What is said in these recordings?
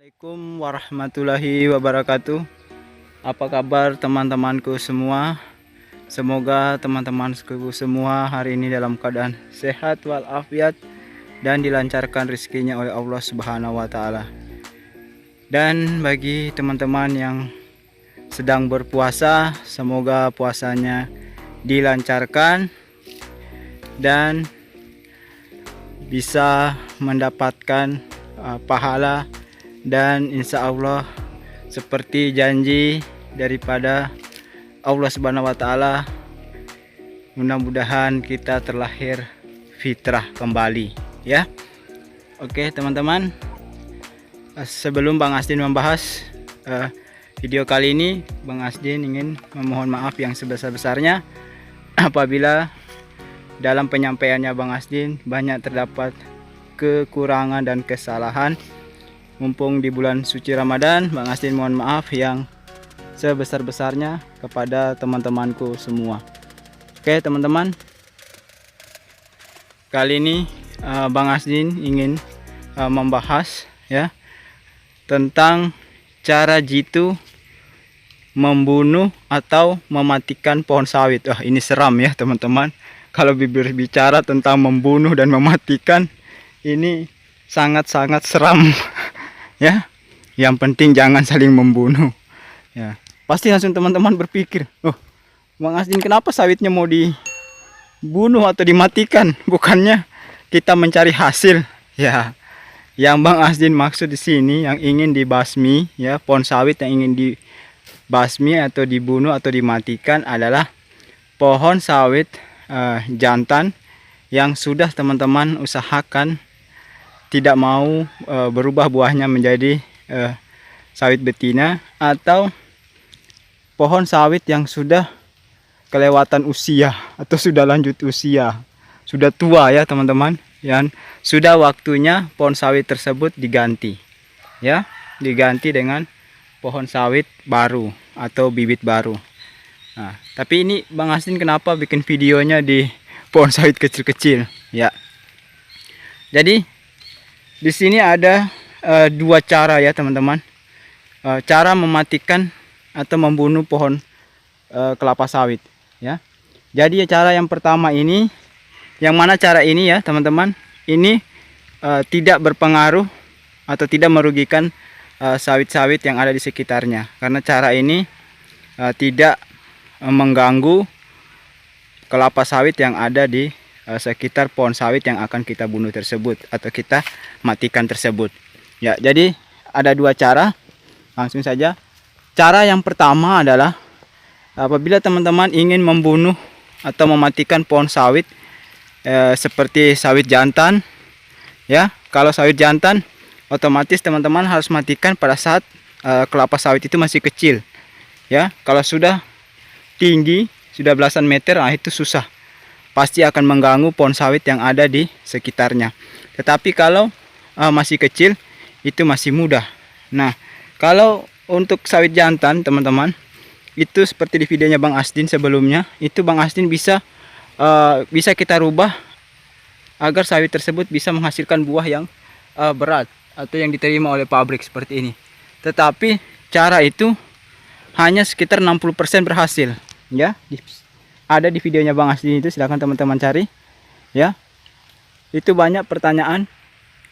Assalamualaikum warahmatullahi wabarakatuh. Apa kabar teman-temanku semua? Semoga teman-temanku semua hari ini dalam keadaan sehat walafiat dan dilancarkan rezekinya oleh Allah Subhanahu wa taala. Dan bagi teman-teman yang sedang berpuasa, semoga puasanya dilancarkan dan bisa mendapatkan pahala, dan insya Allah seperti janji daripada Allah Subhanahu wa taala, mudah-mudahan kita terlahir fitrah kembali ya. Oke teman-teman, sebelum Bang Asdin membahas video kali ini, Bang Asdin ingin memohon maaf yang sebesar-besarnya apabila dalam penyampaiannya Bang Asdin banyak terdapat kekurangan dan kesalahan. Mumpung di bulan suci Ramadan, Bang Asdin mohon maaf yang sebesar-besarnya kepada teman-temanku semua. Oke teman-teman, kali ini Bang Asdin ingin membahas ya tentang cara jitu membunuh atau mematikan pohon sawit. Wah, ini seram ya teman-teman. Kalau berbicara tentang membunuh dan mematikan, ini sangat-sangat seram ya. Yang penting jangan saling membunuh ya. Pasti langsung teman-teman berpikir, oh Bang Asdin kenapa sawitnya mau dibunuh atau dimatikan, bukannya kita mencari hasil ya. Yang Bang Asdin maksud di sini, yang ingin dibasmi ya, pohon sawit yang ingin dibasmi atau dibunuh atau dimatikan adalah pohon sawit jantan yang sudah teman-teman usahakan tidak mau berubah buahnya menjadi sawit betina, atau pohon sawit yang sudah kelewatan usia atau sudah lanjut usia, sudah tua ya teman-teman, yang sudah waktunya pohon sawit tersebut diganti ya, diganti dengan pohon sawit baru atau bibit baru. Nah, tapi ini Bang Asdin kenapa bikin videonya di pohon sawit kecil-kecil ya. Jadi di sini ada dua cara ya teman-teman, cara mematikan atau membunuh pohon kelapa sawit ya. Jadi cara yang pertama ini, yang mana cara ini ya teman-teman, ini tidak berpengaruh atau tidak merugikan sawit-sawit yang ada di sekitarnya, karena cara ini tidak mengganggu kelapa sawit yang ada di sekitar pohon sawit yang akan kita bunuh tersebut atau kita matikan tersebut ya. Jadi ada dua cara, langsung saja. Cara yang pertama adalah apabila teman-teman ingin membunuh atau mematikan pohon sawit seperti sawit jantan ya. Kalau sawit jantan otomatis teman-teman harus matikan pada saat kelapa sawit itu masih kecil ya. Kalau sudah tinggi, sudah belasan meter, nah itu susah, pasti akan mengganggu pohon sawit yang ada di sekitarnya. Tetapi kalau masih kecil, itu masih mudah. Nah, kalau untuk sawit jantan teman-teman, itu seperti di videonya Bang Asdin sebelumnya, itu Bang Asdin bisa kita rubah agar sawit tersebut bisa menghasilkan buah yang berat atau yang diterima oleh pabrik seperti ini. Tetapi cara itu hanya sekitar 60% berhasil ya. Ada di videonya Bang Asdin itu, silahkan teman-teman cari ya. Itu banyak pertanyaan,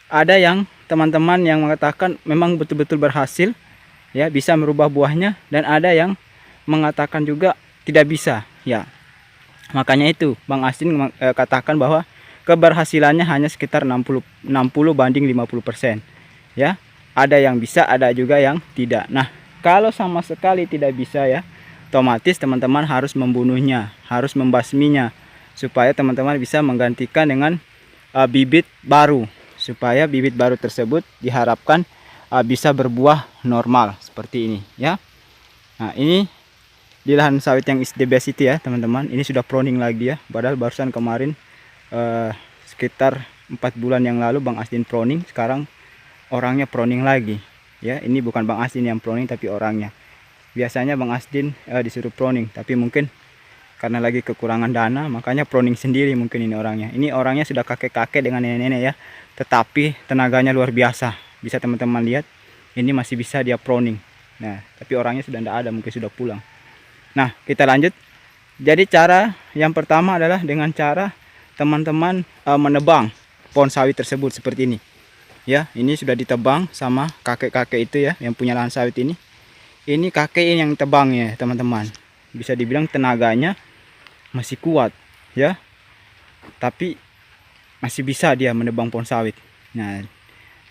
ada yang teman-teman yang mengatakan memang betul-betul berhasil ya, bisa merubah buahnya, dan ada yang mengatakan juga tidak bisa ya. Makanya itu Bang Asdin katakan bahwa keberhasilannya hanya sekitar 60 banding 50% ya. Ada yang bisa, ada juga yang tidak. Nah, kalau sama sekali tidak bisa ya, otomatis teman-teman harus membunuhnya, harus membasminya, supaya teman-teman bisa menggantikan dengan bibit baru, supaya bibit baru tersebut diharapkan bisa berbuah normal seperti ini ya. Nah, ini di lahan sawit yang is the best itu ya teman-teman, ini sudah pruning lagi ya, padahal barusan kemarin sekitar 4 bulan yang lalu Bang Asdin pruning, sekarang orangnya pruning lagi ya. Ini bukan Bang Asdin yang pruning tapi orangnya. Biasanya Bang Asdin disuruh pruning, tapi mungkin karena lagi kekurangan dana, makanya pruning sendiri mungkin ini orangnya. Ini orangnya sudah kakek-kakek dengan nenek-nenek ya, tetapi tenaganya luar biasa. Bisa teman-teman lihat ini masih bisa dia pruning. Nah, tapi orangnya sudah tidak ada, mungkin sudah pulang. Nah, kita lanjut. Jadi cara yang pertama adalah dengan cara teman-teman menebang pohon sawit tersebut seperti ini. Ya, ini sudah ditebang sama kakek-kakek itu ya, yang punya lahan sawit ini. Ini kakek yang tebang ya, teman-teman. Bisa dibilang tenaganya masih kuat, ya. Tapi masih bisa dia menebang pohon sawit. Nah,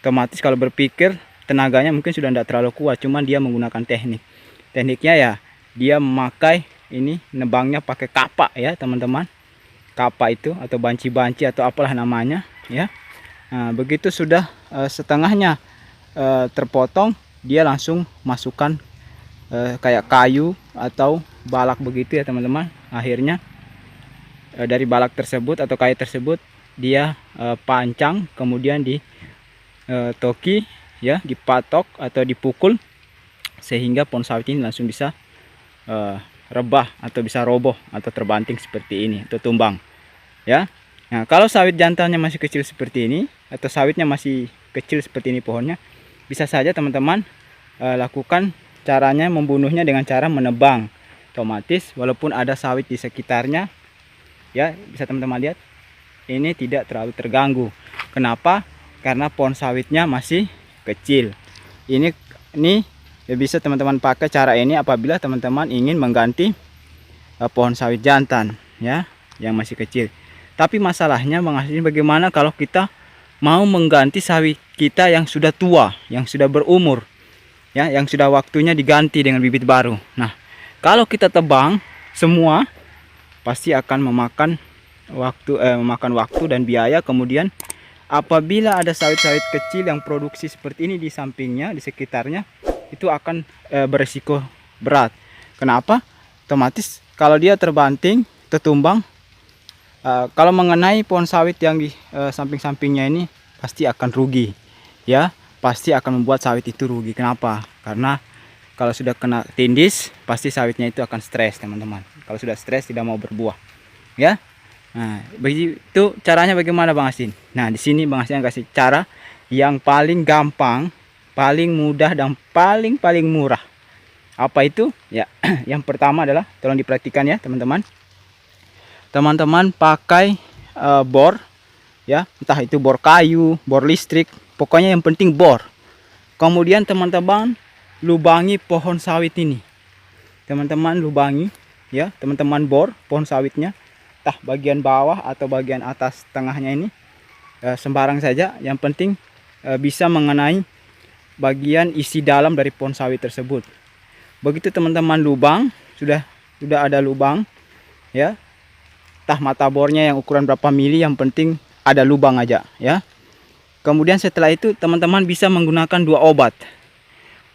otomatis kalau berpikir tenaganya mungkin sudah tidak terlalu kuat, cuman dia menggunakan teknik. Tekniknya ya, dia memakai ini nebangnya pakai kapak ya, teman-teman. Kapak itu atau banci-banci atau apalah namanya, ya. Nah, begitu sudah setengahnya terpotong, dia langsung masukkan kayak kayu atau balak begitu ya, teman-teman. Akhirnya dari balak tersebut atau kayu tersebut dia pancang, kemudian di toki ya, dipatok atau dipukul sehingga pohon sawit ini langsung bisa rebah atau bisa roboh atau terbanting seperti ini atau tumbang ya. Nah, kalau sawit jantannya masih kecil seperti ini atau sawitnya masih kecil seperti ini pohonnya, bisa saja teman-teman lakukan caranya membunuhnya dengan cara menebang. Otomatis walaupun ada sawit di sekitarnya ya, bisa teman-teman lihat ini tidak terlalu terganggu. Kenapa? Karena pohon sawitnya masih kecil. Ini ya bisa teman-teman pakai cara ini apabila teman-teman ingin mengganti pohon sawit jantan ya, yang masih kecil. Tapi masalahnya Bang Asdin, bagaimana kalau kita mau mengganti sawit kita yang sudah tua, yang sudah berumur ya, yang sudah waktunya diganti dengan bibit baru. Nah, kalau kita tebang semua pasti akan memakan waktu dan biaya. Kemudian apabila ada sawit-sawit kecil yang produksi seperti ini di sampingnya, di sekitarnya, itu akan beresiko berat. Kenapa? Otomatis kalau dia terbanting, tertumbang, kalau mengenai pohon sawit yang di samping-sampingnya ini pasti akan rugi ya, pasti akan membuat sawit itu rugi. Kenapa? Karena kalau sudah kena tindis pasti sawitnya itu akan stres, teman-teman. Kalau sudah stres tidak mau berbuah ya. Nah, begitu caranya bagaimana Bang Asdin? Nah, di sini Bang Asdin kasih cara yang paling gampang, paling mudah dan paling murah. Apa itu? Ya, yang pertama adalah tolong diperhatikan ya, teman-teman. Teman-teman pakai bor ya, entah itu bor kayu, bor listrik, pokoknya yang penting bor. Kemudian teman-teman lubangi pohon sawit ini. Teman-teman lubangi ya, teman-teman bor pohon sawitnya, entah bagian bawah atau bagian atas tengahnya ini sembarang saja, yang penting bisa mengenai bagian isi dalam dari pohon sawit tersebut. Begitu teman-teman lubang, sudah ada lubang ya, entah mata bornya yang ukuran berapa mili, yang penting ada lubang aja ya. Kemudian setelah itu teman-teman bisa menggunakan dua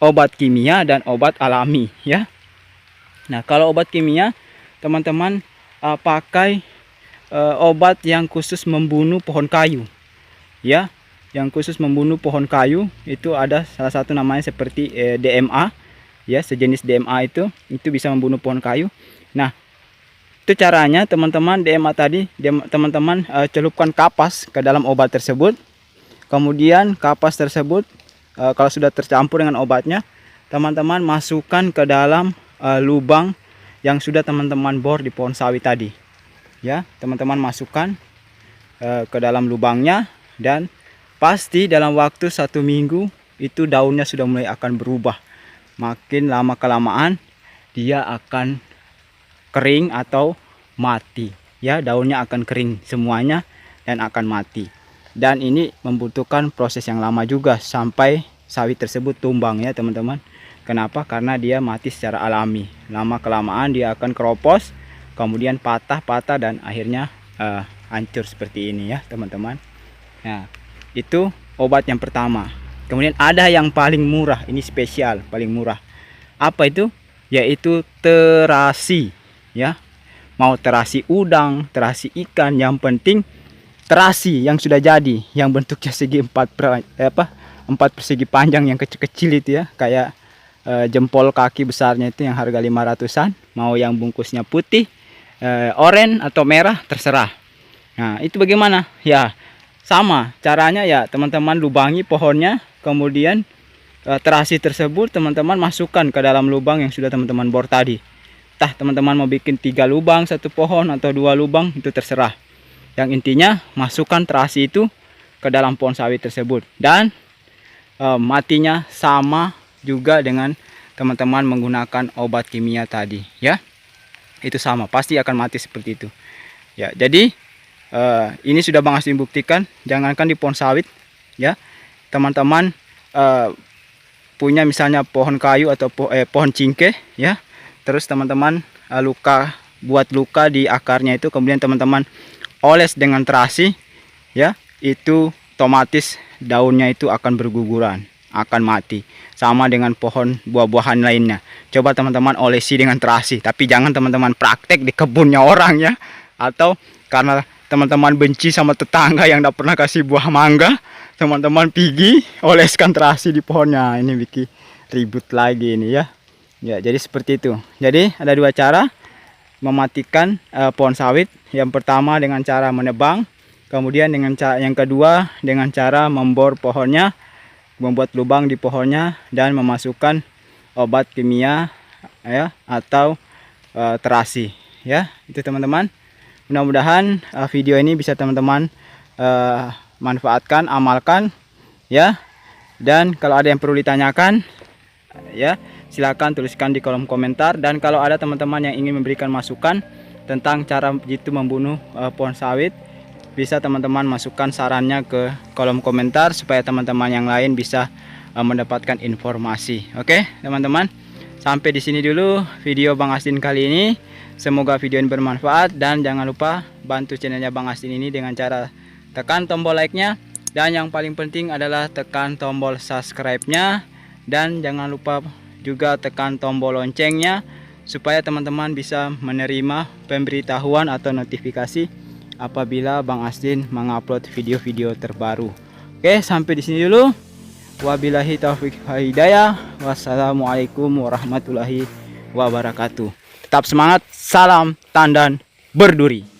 obat kimia dan obat alami ya. Nah, kalau obat kimia teman-teman pakai obat yang khusus membunuh pohon kayu ya, yang khusus membunuh pohon kayu. Itu ada salah satu namanya seperti DMA ya, sejenis DMA itu bisa membunuh pohon kayu. Nah, itu caranya teman-teman. DMA tadi teman-teman celupkan kapas ke dalam obat tersebut. Kemudian kapas tersebut kalau sudah tercampur dengan obatnya, teman-teman masukkan ke dalam lubang yang sudah teman-teman bor di pohon sawit tadi ya. Teman-teman masukkan ke dalam lubangnya, dan pasti dalam waktu 1 minggu itu daunnya sudah mulai akan berubah. Makin lama kelamaan dia akan kering atau mati ya, daunnya akan kering semuanya dan akan mati. Dan ini membutuhkan proses yang lama juga sampai sawit tersebut tumbang ya, teman-teman. Kenapa? Karena dia mati secara alami. Lama kelamaan dia akan keropos, kemudian patah dan akhirnya hancur seperti ini ya, teman-teman. Nah, itu obat yang pertama. Kemudian ada yang paling murah, ini spesial, paling murah. Apa itu? Yaitu terasi ya. Mau terasi udang, terasi ikan, yang penting terasi yang sudah jadi, yang bentuknya segi 4 persegi panjang, yang kecil-kecil itu ya, kayak jempol kaki besarnya itu, yang harga 500-an. Mau yang bungkusnya putih, oranye atau merah, terserah. Nah, itu bagaimana? Ya, sama caranya ya, teman-teman lubangi pohonnya, kemudian terasi tersebut teman-teman masukkan ke dalam lubang yang sudah teman-teman bor tadi. Entah teman-teman mau bikin 3 lubang satu pohon atau 2 lubang, itu terserah. Yang intinya masukkan terasi itu ke dalam pohon sawit tersebut. Dan matinya sama juga dengan teman-teman menggunakan obat kimia tadi ya. Itu sama, pasti akan mati seperti itu. Ya, jadi ini sudah Bang Asdin buktikan. Jangankan di pohon sawit ya, teman-teman punya misalnya pohon kayu atau pohon cingkeh ya. Terus teman-teman buat luka di akarnya itu, kemudian teman-teman oles dengan terasi ya, itu otomatis daunnya itu akan berguguran, akan mati. Sama dengan pohon buah-buahan lainnya. Coba teman-teman olesi dengan terasi, tapi jangan teman-teman praktek di kebunnya orang ya. Atau karena teman-teman benci sama tetangga yang tidak pernah kasih buah mangga, teman-teman pergi oleskan terasi di pohonnya. Ini bikin ribut lagi ini ya. Ya, jadi seperti itu. Jadi ada 2 cara mematikan pohon sawit. Yang pertama dengan cara menebang, kemudian yang kedua dengan cara membor pohonnya, membuat lubang di pohonnya dan memasukkan obat kimia ya, atau terasi ya. Itu teman-teman. Mudah-mudahan video ini bisa teman-teman manfaatkan, amalkan ya. Dan kalau ada yang perlu ditanyakan ya, silakan tuliskan di kolom komentar. Dan kalau ada teman-teman yang ingin memberikan masukan tentang cara jitu membunuh pohon sawit, bisa teman-teman masukkan sarannya ke kolom komentar supaya teman-teman yang lain bisa mendapatkan informasi. Oke, teman-teman. Sampai di sini dulu video Bang Asdin kali ini. Semoga video ini bermanfaat dan jangan lupa bantu channelnya Bang Asdin ini dengan cara tekan tombol like-nya, dan yang paling penting adalah tekan tombol subscribe-nya, dan jangan lupa juga tekan tombol loncengnya supaya teman-teman bisa menerima pemberitahuan atau notifikasi apabila Bang Asdin mengupload video-video terbaru. Oke, sampai di sini dulu. Wabillahi taufiq wal hidayah. Wassalamualaikum warahmatullahi wabarakatuh. Tetap semangat, salam tandan berduri.